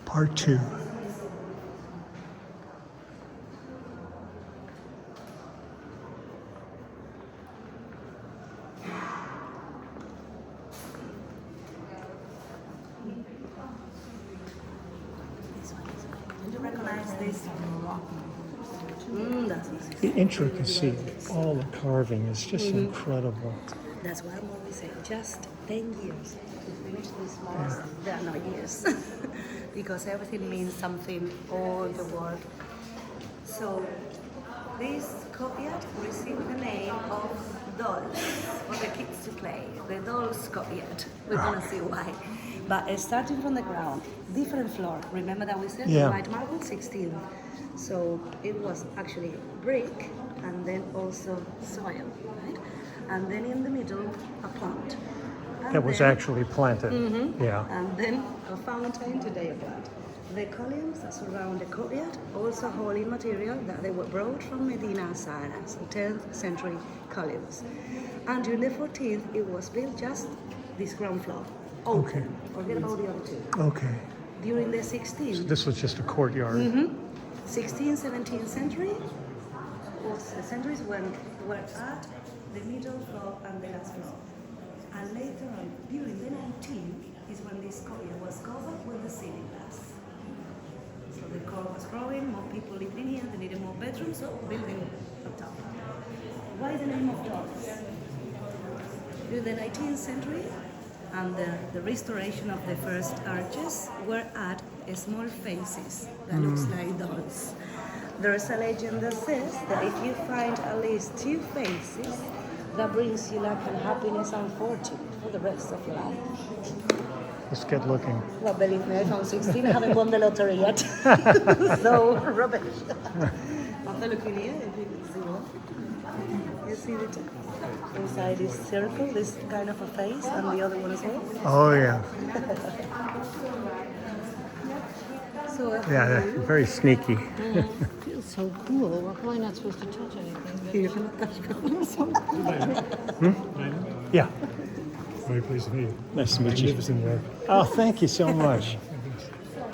Part 2. Do you recognize this rock? The intricacy of all the carving is just incredible. That's why I'm always saying just 10 years to finish this most. There are no years because everything means something, all the work. So this courtyard received the name of dolls for the kids to play. The dolls courtyard. We're gonna see why. But starting from the ground, different floor. Remember that we said white marble 16. So it was actually brick and then also soil, right? And then in the middle, a plant. And That was then- actually planted. Yeah. And then a fountain, today a plant. The columns that surround the courtyard, also holy material that they were brought from Medina Sara, so 10th century columns. And during the 14th, it was built just this ground floor. Okay. Forget about the other two. Okay. During the 16th, This was just a courtyard. 16th, 17th century was the centuries when were at the middle floor and the last floor. And later on, during the 19th, is when this courtyard was covered with the ceiling glass. So the core was growing, more people lived in here, they needed more bedrooms, so building up top. Why the name of dolls? During the 19th century, and the restoration of the first arches were at small faces that looks like dolls. There's a legend that says that if you find at least 2 faces, that brings you luck and happiness and fortune for the rest of your life. Let's get looking. Well, believe me, I found 16, I haven't won the lottery yet. So, rubbish. After looking here, if you can see one. You see the inside this circle, this kind of a face, and the other one as well. Oh, yeah. So, Yeah, they're very sneaky. Feels so cool. We're probably not supposed to touch anything. you're gonna touch Yeah. Very pleased to meet you. Nice to meet you. Magnificent work. Oh, thank you so much.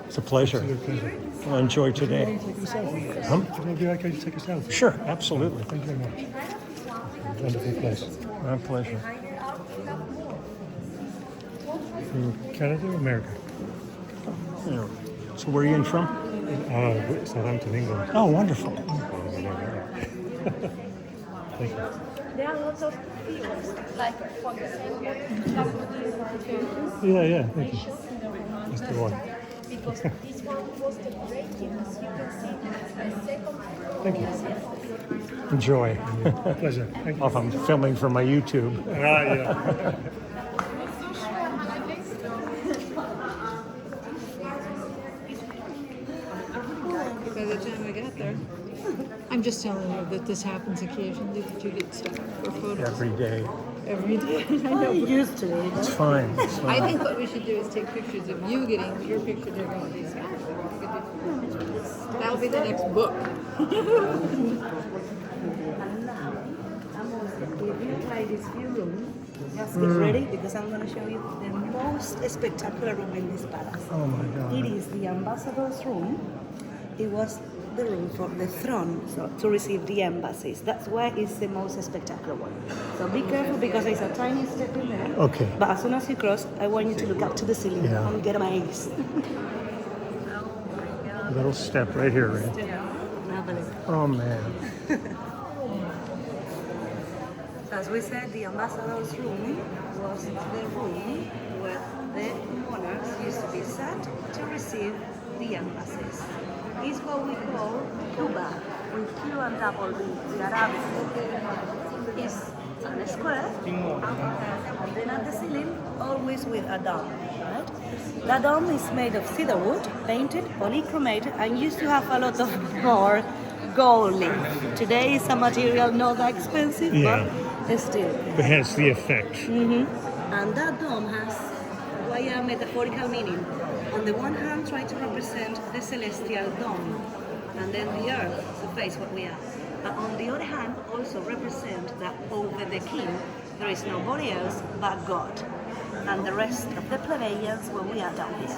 It's a pleasure. Absolute pleasure. I'll enjoy today. Take a selfie. Huh? Would it be okay to take a selfie? Sure, absolutely. Thank you very much. Wonderful place. My pleasure. From Canada or America? Yeah. So where are you in from? Southampton, England. Oh, wonderful. Thank you. There are lots of fields, like for the same Yeah, thank you. That's the one. because this one was the break-in, as you can see, the second floor. Thank you. Enjoy. Pleasure. Thank you. If I'm filming for my YouTube. Yeah. By the time we got there. I'm just telling you that this happens occasionally, that you get stuck for photos Every day. every day. I know. I'm used to it. It's fine. It's I fine. think what we should do is take pictures of you getting your picture taken with these guys. That'll be the next book. And now, I'm also, if you try this view room, just get ready because I'm going to show you the most spectacular room in this palace. Oh my It God. is the ambassador's room. It was the room for the throne, so to receive the embassies. That's why it's the most spectacular one. So be careful because there's a tiny step in there. Okay. But as soon as you cross, I want you to look up to the ceiling Yeah. and get amazed. Little step right here, right? Have a look. Oh man. So as we said, the ambassador's room was the room where the monarchs used to be sat to receive the embassies. It's what we call Cuba, with Q and double B, the Arabic. It's a square, and then at the ceiling, always with a dome, right? That dome is made of cedar wood, painted, polychromated, and used to have a lot of more gold leaf. Today it's a material not that expensive, Yeah. but still. It has the effect. And that dome has quite a metaphorical meaning. On the one hand, try to represent the celestial dome, and then the earth, the face what we are. But on the other hand, also represent that over the king, there is nobody else but God, and the rest of the plebeians when we are down here.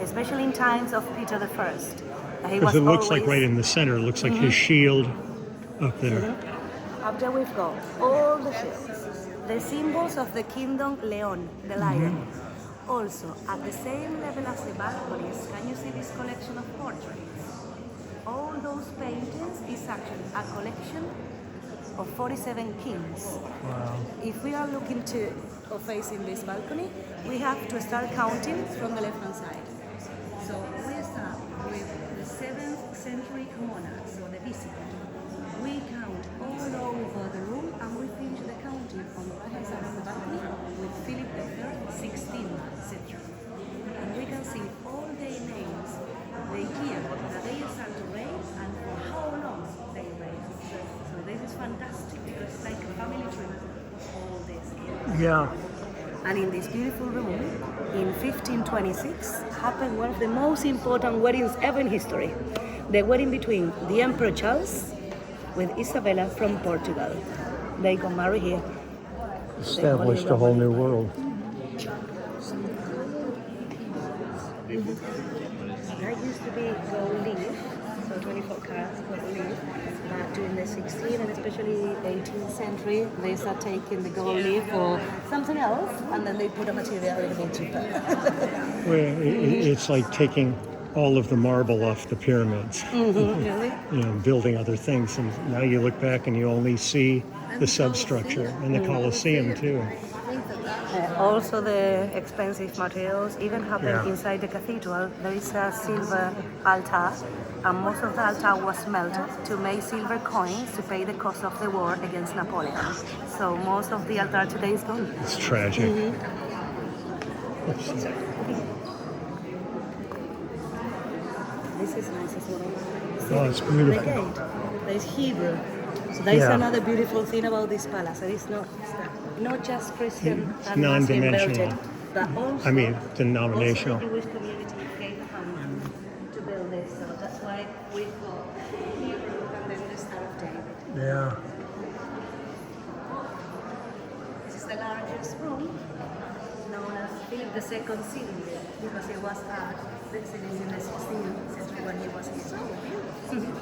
especially in times of Peter the First. He Because was it looks like always- right in the center, it looks like his shield up there. Up there we've got all the shields, the symbols of the kingdom Leon, the lion. Also, at the same level as the balconies, can you see this collection of portraits? All those paintings is actually a collection of 47 kings. Wow. If we are looking to or facing this balcony, we have to start counting from the left-hand side. So we start with the 7th century monarchs, so the visitor. We count all over the room and we finish the counting on the right-hand side of the balcony with Philip III, 16th century. And we can see all their names, the year that they start to reign and for how long they reign. So this is fantastic because it's like a family tree of all these years. Yeah. And in this beautiful room, in 1526, happened one of the most important weddings ever in history. The wedding between the Emperor Charles with Isabella from Portugal. They got married here. Established a whole new world. That used to be gold leaf, so 24 carats gold leaf. But during the 16th and especially 18th century, they start taking the gold leaf for something else, and then they put a material a little bit cheaper. Well, it's like taking all of the marble off the pyramids, Really? you know, building other things. And now you look back and you only see the substructure and the Colosseum too. Also the expensive materials, even happen Yeah. inside the cathedral. There is a silver altar, and most of the altar was melted to make silver coins to pay the cost of the war against Napoleon. So most of the altar today is gone. It's tragic. This is nice as well. Oh, it's The beautiful. gate, there's Hebrew. So that is Yeah. another beautiful thing about this palace. It's not just Christian It's and Muslim non-dimensional. built it, but also I mean, denominational. Also the Jewish community gave hand to build this, so that's why we've got Hebrew and then the Star of David. Yeah. This is the largest room, known as Philip II ceiling, because it was at the ceiling in the 16th century when he was here.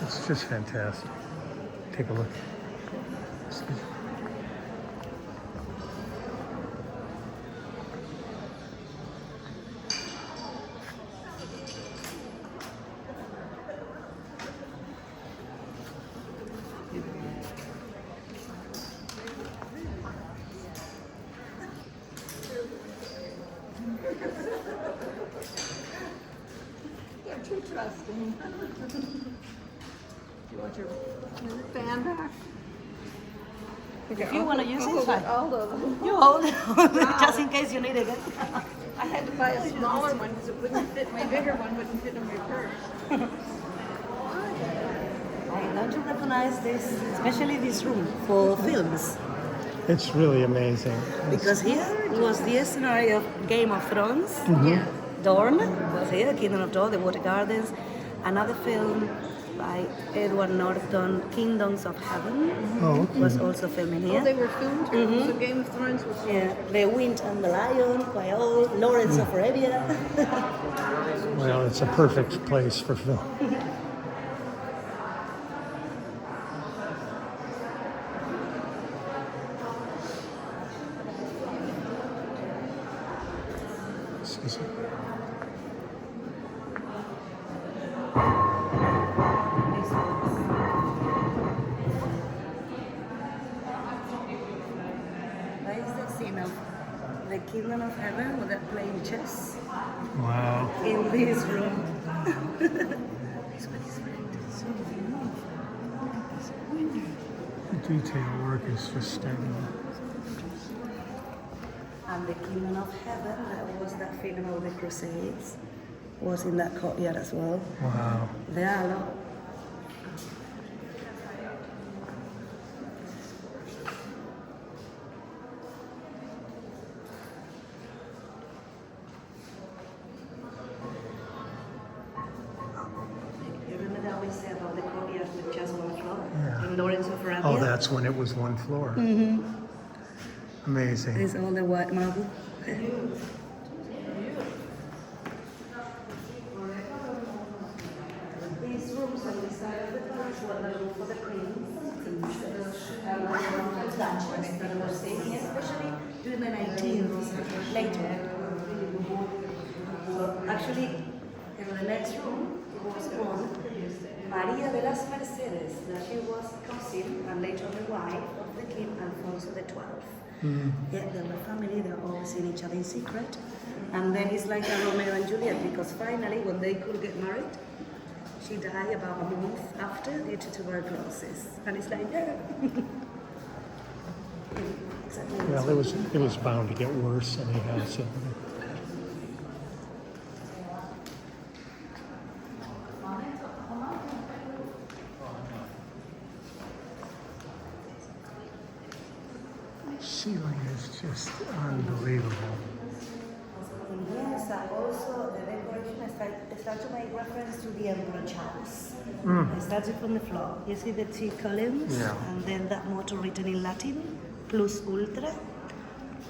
It's just fantastic. Take a look. They're too trusting. You want your fan back? If you want to use it, it's fine. All of them. You hold it just in case you need it again. I had to buy a smaller one because it wouldn't fit. My bigger one wouldn't fit in my purse. Don't you recognize this, especially this room for films? It's really amazing. Because here was the scenario of Game of Thrones. Yeah. Dorne was here, Kingdom of Dorne, the Water Gardens. Another film by Edward Norton, Kingdoms of Heaven, Oh, okay. was also filming Oh, they here. were filmed here. So Game of Thrones was. Yeah, The Wind and the Lion, quite old, Lawrence of Arabia. Well, it's a perfect place for film. Excuse me. That is the scene of the Kingdom of Heaven where they're playing chess Wow. in this room. This one is red. So The detail work is just stunning. And the Kingdom of Heaven, that was that film of the Crusades, was in that courtyard as well. Wow. There are a lot. You remember that we said about the courtyard with just one floor? Yeah. In Lawrence of Arabia? Oh, that's when it was one floor. Amazing. It's all the white marble. that she was cousin and later the wife of the king Alfonso XII. Yet they were family, they're always seeing each other in secret. And then it's like a Romeo and Juliet, because finally when they could get married, she died about a month after due to tuberculosis. And it's like, yeah. Exactly. Well, it was bound to get worse anyhow. So. Ceiling is just unbelievable. Yes, also the decoration starts to make reference to the Emperor Charles. It started from the floor. You see the two columns, Yeah. and then that motto written in Latin, plus ultra.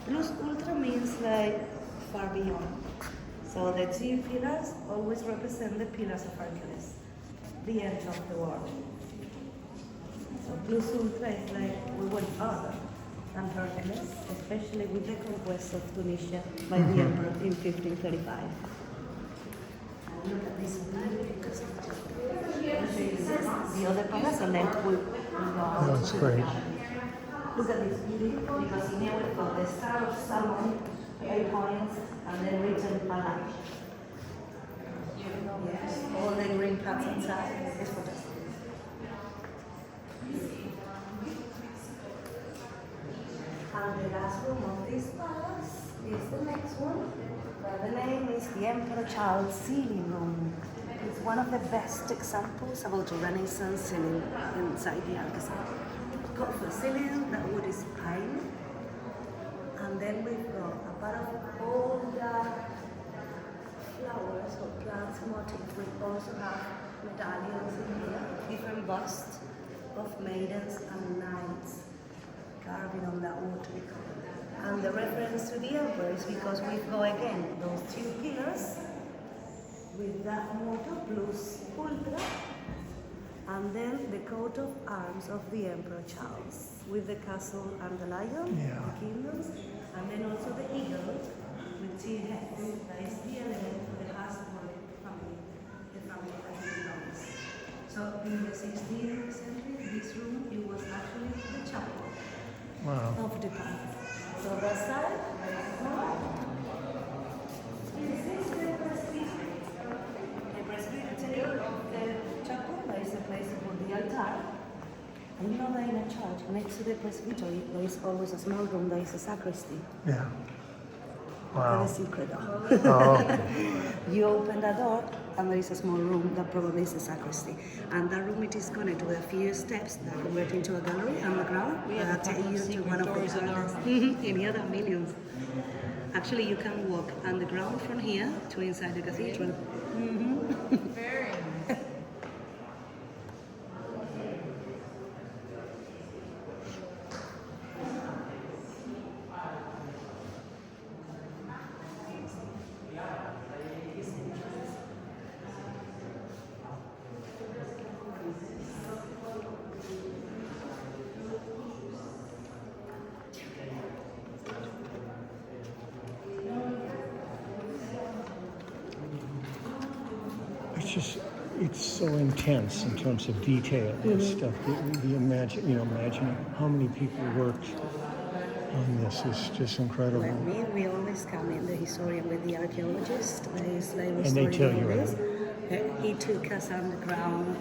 Plus ultra means like far beyond. So the two pillars always represent the pillars of Hercules, the end of the world. So plus ultra is like we went further than Hercules, especially with the conquest of Tunisia by the emperor in 1535. And look at this beauty, because the other pillars, and then we go out. That's great. Look at this beauty, because in here we've got the Star of Salmon, 8 points, and then written Palan. Yes, all the green parts inside. It's fantastic. And the last room of this palace is the next one. The name is the Emperor Charles Ceiling Room. It's one of the best examples about a Renaissance ceiling inside the Alcazar. Got for ceiling, that wood is pine. And then we've got a part of all the flowers or plants motifs. We also have medallions in here, different busts of maidens and knights carving on that wood. And the reference to the emperor is because we go again those two pillars with that motto plus ultra, and then the coat of arms of the Emperor Charles with the castle and the lion, the kingdoms, and then also the eagle with two heads. That is the element for the Habsburg family, the family that he belongs. So in the 16th century, this room it was actually the chapel of the palace. So that side, this is the presbytery. The presbytery of the chapel, there is a place called the altar. And you know that in a church, next to the presbytery, there is always a small room, there is a sacristy. Yeah. With Wow. a secret door. Oh, You open the door, and there is a small room that probably is a sacristy. And that room it is connected with a few steps that convert into a gallery underground that take you to one of the doors in gardens. In here there are millions. Actually, you can walk underground from here to inside the cathedral. Very nice. it's so intense in terms of detail and stuff. Imagining how many people worked on this is just incredible. We always come in, the historian with the archaeologist, is like And they tell you this. He took us underground,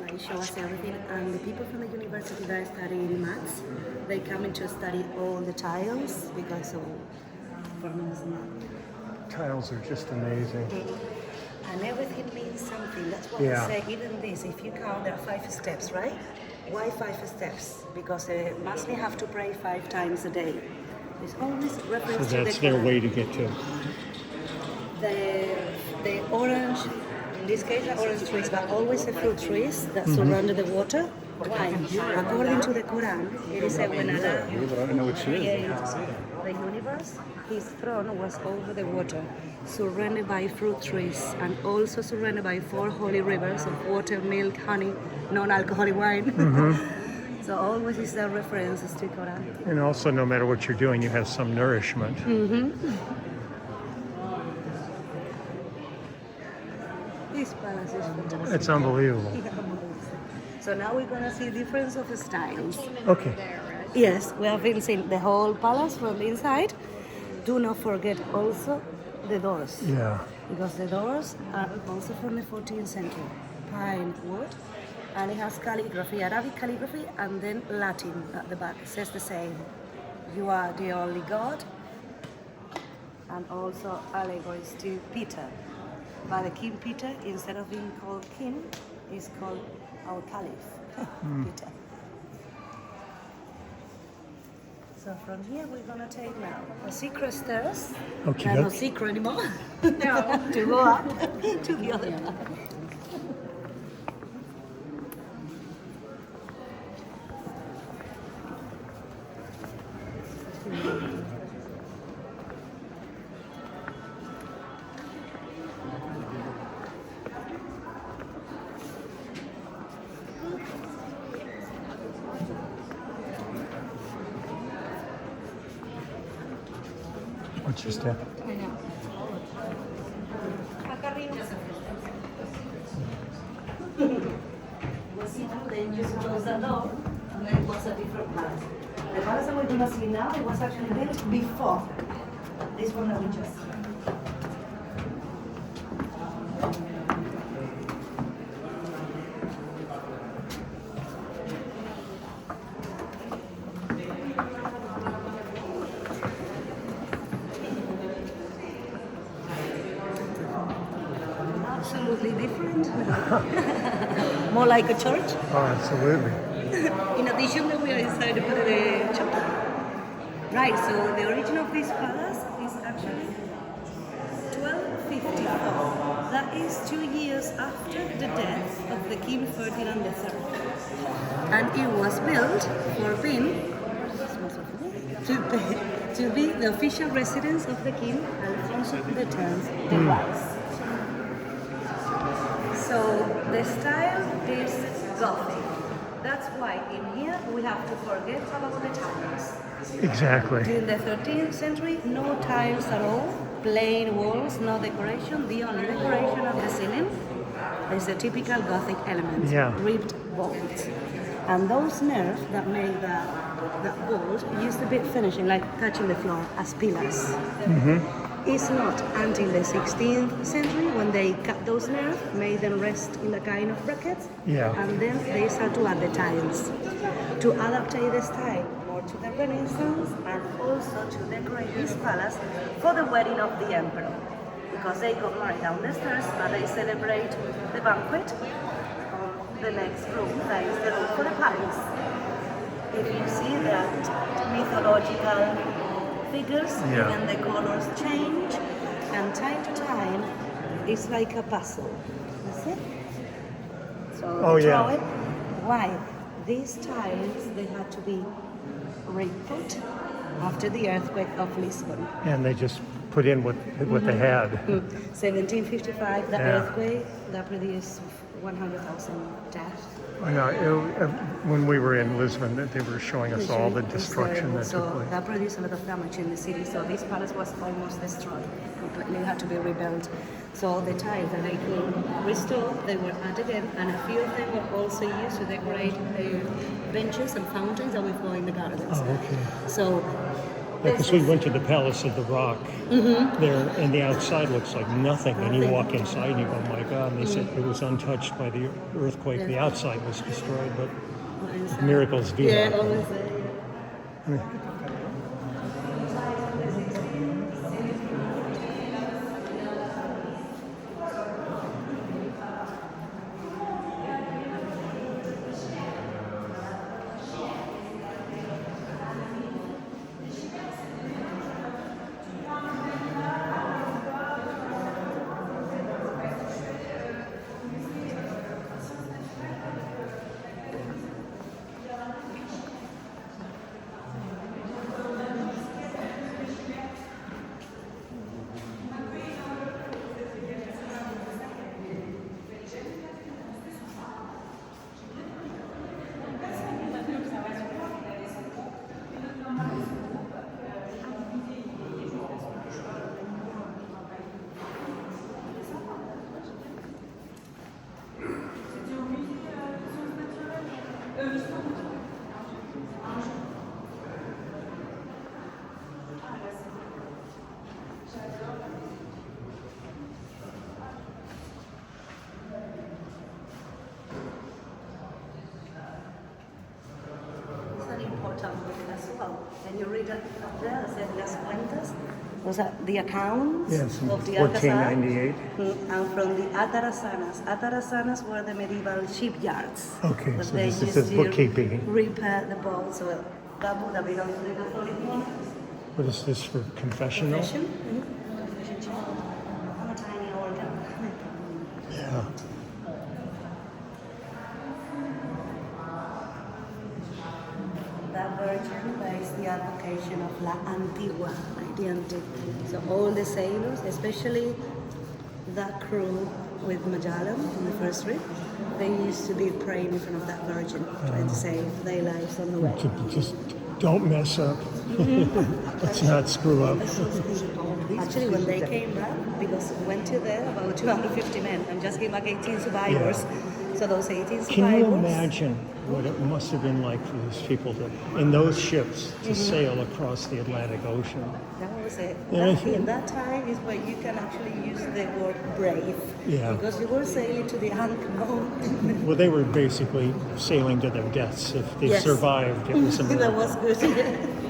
like show us everything, and the people from the university that are studying maths, they come in to study all the tiles because of performance math. Tiles are just amazing. And everything means something. That's why Yeah. I say even this, if you count, there are 5 steps, right? Why 5 steps? Because they must have to pray 5 times a day. There's always So reference to that's the their Quran. way to get to. The orange, in this case the orange trees, but always the fruit trees that surround the water. Why? According to the Quran, it is said when Allah created the universe, his throne was over the water, surrounded by fruit trees, and also surrounded by 4 holy rivers of water, milk, honey, non-alcoholic wine. So always is the references to Quran. And also, no matter what you're doing, you have some nourishment. This palace is fantastic. It's unbelievable. So now we're gonna see difference of styles. Okay. Yes, we have been seeing the whole palace from the inside. Do not forget also the doors. Yeah. Because the doors are also from the 14th century. Pine wood. And it has calligraphy, Arabic calligraphy, and then Latin at the back. It says the same. You are the only God. And also allegories to Peter. But the King Peter, instead of being called king, is called our caliph, Peter. So from here we're gonna take now a secret stairs. Okay, No doke. secret anymore. To go up to the other part. What's your step? I know. Then you just close the door, and then it was a different palace. The palace that we're gonna see now, it was actually built before this one that we just saw. Absolutely different. More like a church. Oh, absolutely. In addition, that we are inside the chapel. Right, so the origin of this palace is actually 1254. That is 2 years after the death of the King Ferdinand III. And it was built for being to be the official residence of the King Alfonso X the Wise. So the style is Gothic. That's why in here we have to forget about the tiles. Exactly. In the 13th century, no tiles at all, plain walls, no decoration. The only decoration of the ceiling is the typical Gothic element, Yeah. ribbed bolts. And those nerves that make that bolt used to be finishing, like touching the floor, as pillars. It's not until the 16th century when they cut those nerves, made them rest in a kind of brackets, Yeah. and then they start to add the tiles to adapt the style more to the Renaissance and also to decorate this palace for the wedding of the emperor. Because they got married down the stairs, but they celebrate the banquet on the next room, that is the room for the palace. If you see that mythological figures, Yeah. and the colors change, and time to time, it's like a puzzle. You see? So Oh, they yeah. draw it. Why? These tiles, they had to be re-put after the earthquake of Lisbon. And they just put in what they had. 1755, the Yeah. earthquake that produced 100,000 deaths. I know, when we were in Lisbon, they were showing us all the destruction that took So place. that produced a lot of damage in the city. So this palace was almost destroyed. Completely had to be rebuilt. So all the tiles that they could restore, they were added in, and a few of them were also used to decorate benches and fountains that we go in the gardens. Oh, okay. So Because we went to the Palace of the Rock there, and the outside looks like nothing. And you walk inside and you go, oh my God. And they said it was untouched by the earthquake. The outside was destroyed, but miracles do yeah, happen. always you read up there, said Las Cuentas, those are the accounts Yes, of the Alcazar. 1498. And from the Atarazanas. Atarazanas were the medieval shipyards. Okay, that so they this is used the to bookkeeping. repair the boats. Well, that would have been also the Catholic monarchs. What is this for confessional? Confession. Confession chapel. And a tiny organ. Yeah. That virgin is the advocation of La Antigua, like the antique. So all the sailors, especially that crew with Magellan in the first trip, they used to be praying in front of that virgin, trying to save their lives on the way. Just don't mess up. Let's not screw up. Actually, when they came back, because we went to there about 250 men and just came back 18 survivors. So those 18 survivors. Can you imagine what it must have been like for these people to, in those ships, to sail across the Atlantic Ocean? That was it. Yeah. In that time is where you can actually use the word brave. Yeah. Because you were sailing to the unknown. Well, they were basically sailing to their deaths. If they Yes. survived, it was a That miracle. was good. Let's see.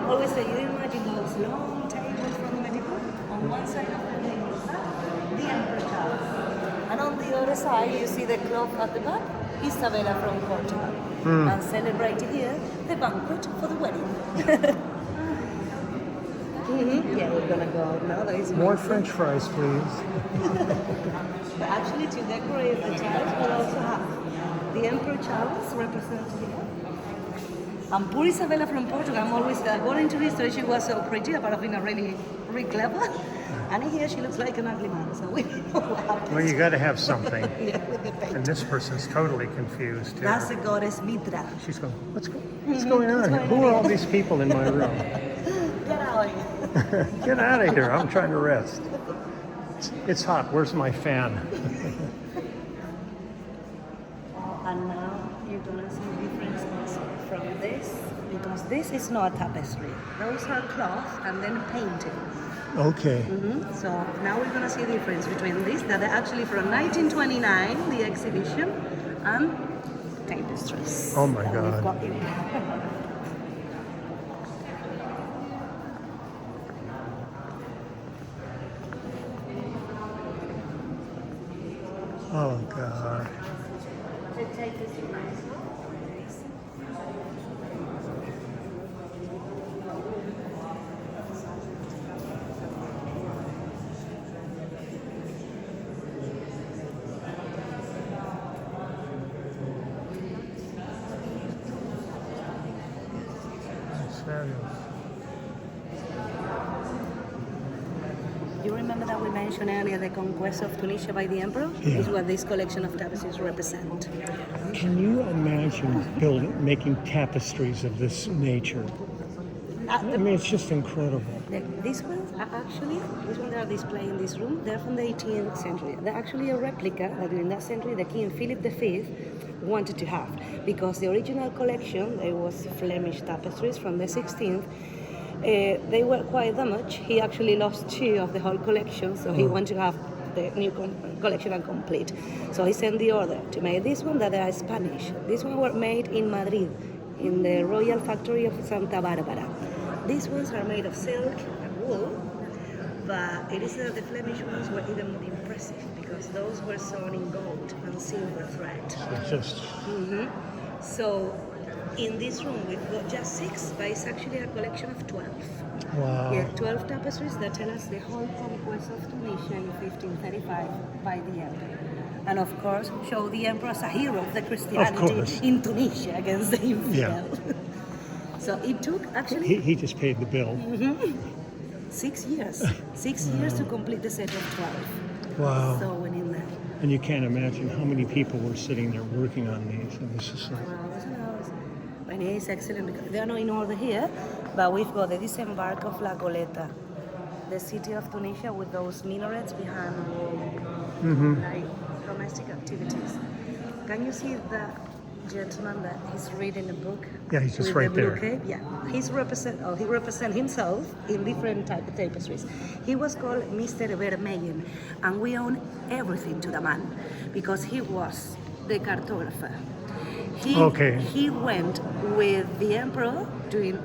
Always say, you imagine those long tables from the medieval? On one side of the table, the Emperor Charles. And on the other side, you see the clock at the back, Isabella from Portugal. And celebrating here the banquet for the wedding. Yeah, we're gonna go out now. That is More amazing. French fries, please. But actually, to decorate the tiles, we also have the Emperor Charles represented here. And poor Isabella from Portugal, I'm always according to history, she was so pretty, apart of being really clever. And here she looks like an ugly man, so we know what happened. Well, you got to have something. Yeah, with the paint. And this person's totally confused, too. That's the goddess Mitra. She's going, what's going on here? Who are all these people in my room? Get out of here. Get out of here. I'm trying to rest. It's hot. Where's my fan? And now you're gonna see differences from this, because this is not tapestry. Those are cloth and then painted. Okay. So now we're gonna see the difference between this, that are actually from 1929, the exhibition, and tapestries. Oh my that we've God. got here. Oh, God. That's fabulous. You remember that we mentioned earlier the conquest of Tunisia by the emperor? Yeah. Is what this collection of tapestries represent. Can you imagine making tapestries of this nature? I mean, it's just incredible. These ones are actually, these ones that are displayed in this room, they're from the 18th century. They're actually a replica that in that century the King Philip V wanted to have, because the original collection, there was Flemish tapestries from the 16th, they were quite damaged. He actually lost 2 of the whole collection, so he wanted to have the new collection and complete. So he sent the order to make this one, that they are Spanish. These ones were made in Madrid, in the Royal Factory of Santa Barbara. These ones are made of silk and wool, but it is that the Flemish ones were even more impressive, because those were sewn in gold and silver thread. It's just, So in this room we've got just 6, but it's actually a collection of 12. wow. Yeah, 12 tapestries that tell us the whole conquest of Tunisia in 1535 by the emperor. And of course, show the emperor as a hero of the Christianity course. in Tunisia against the infidel. So it took actually He just paid the bill. 6 years. 6 years to complete the set of 12. Wow. So went in there. And you can't imagine how many people were sitting there working on these. And this is like, Hours and hours. And it is excellent because they are not in order here, but we've got the disembark of La Goleta, the city of Tunisia with those minarets behind, like domestic activities. Can you see the gentleman that is reading a book? Yeah, he's just with right the blue there. cape? Yeah, he represent himself in different type of tapestries. He was called Mr. Vermeyen, and we own everything to the man because he was the cartographer. Okay. He went with the emperor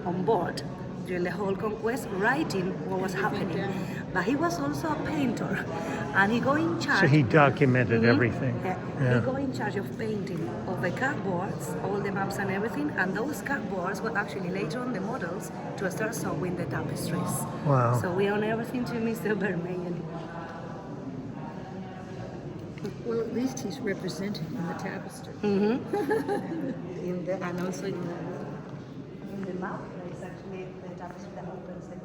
on board during the whole conquest, writing what was happening. But he was also a painter, and he go in charge. So he documented everything. He go in charge of painting of the cardboards, all the maps and everything, and those cardboards were actually later on the models to start sewing the tapestries. Wow. So we own everything to Mr. Vermeyen. Well, at least he's represented in the tapestry. And also in the map, there is actually the tapestry that opens the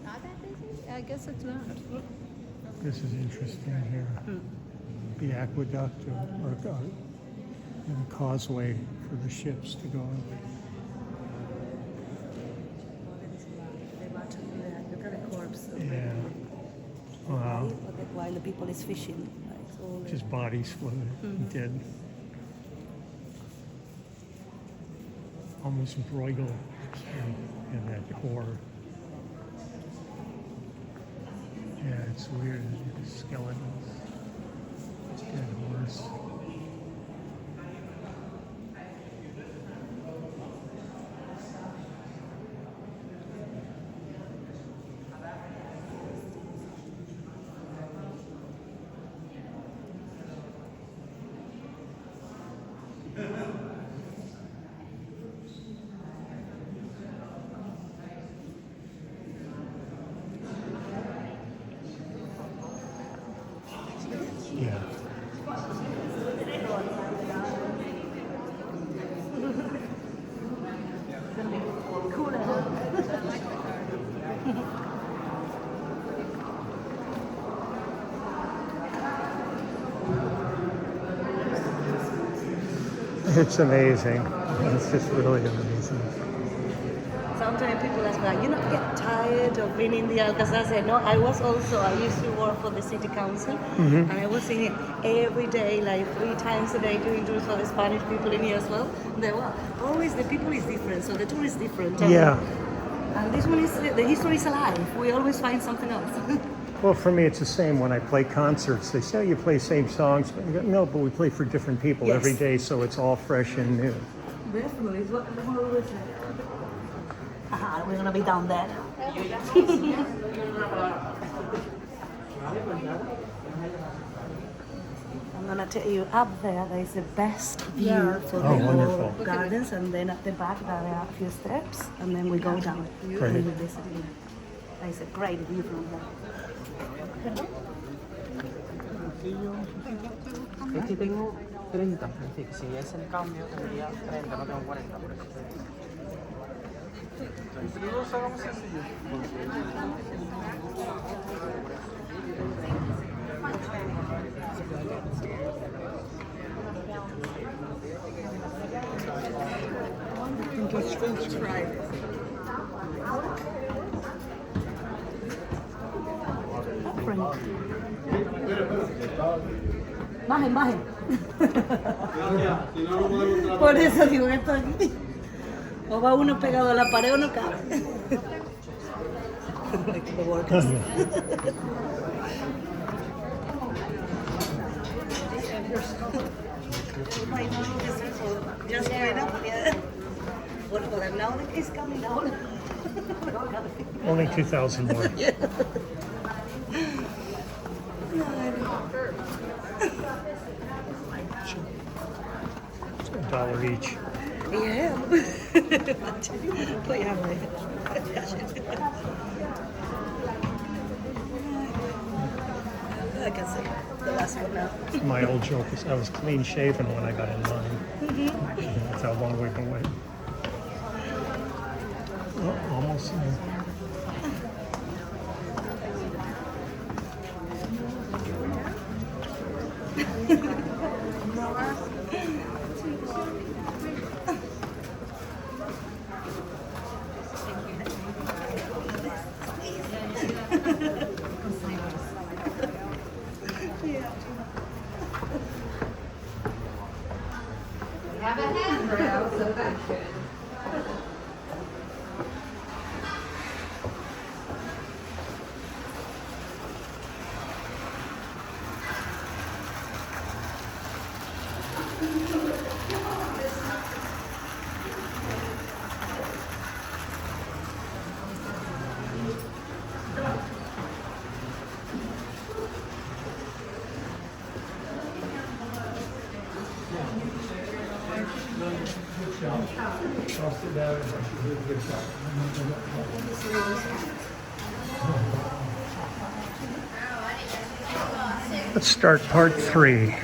Not that busy? I guess it's not. This is interesting here. The aqueduct or the causeway for the ships to go in. Look at the corpse. Yeah. Wow. While the people is fishing. Like, so Just bodies floated, dead. Almost Bruegel in that core. Yeah, it's weird. Skeletons. Dead horse. Yeah. It's amazing. It's just really amazing. sometimes people ask me, like, you not get tired of being in the Alcazar? I said, no, I used to work for the city council, and I was in it every day, like 3 times a day, doing tours for the Spanish people in here as well. And they were always, the people is different, so the tour is different. Yeah. And this one is, the history is alive. We always find something else. Well, for me, it's the same when I play concerts. They say, oh, you play same songs. But you go, no, but we play for different people Yes. every day, so it's all fresh and new. Definitely, it's what we always say. Aha, we're gonna be down there. I'm gonna tell you, up there is the best view for the Oh, whole wonderful. gardens, and then at the back there are a few steps, and then we go down. Great. And we visit it. It's a great view from there. Aquí tengo 30, es decir, si es el cambio tendría 30, no tengo 40 por eso. Let's try this. Bajen, bajen. Por eso digo esto aquí. O va uno pegado a la pared o no cabe. Like the workers. Just wait up. Yeah. What for them now? It's coming down. Only 2,000 more. $1 each. Yeah. Poi a me piace. I can see the last one now. My old joke is I was clean shaven when I got in line. That's how long we've been waiting. Oh, almost there. Have a handrail, so that's good. Let's start part 3.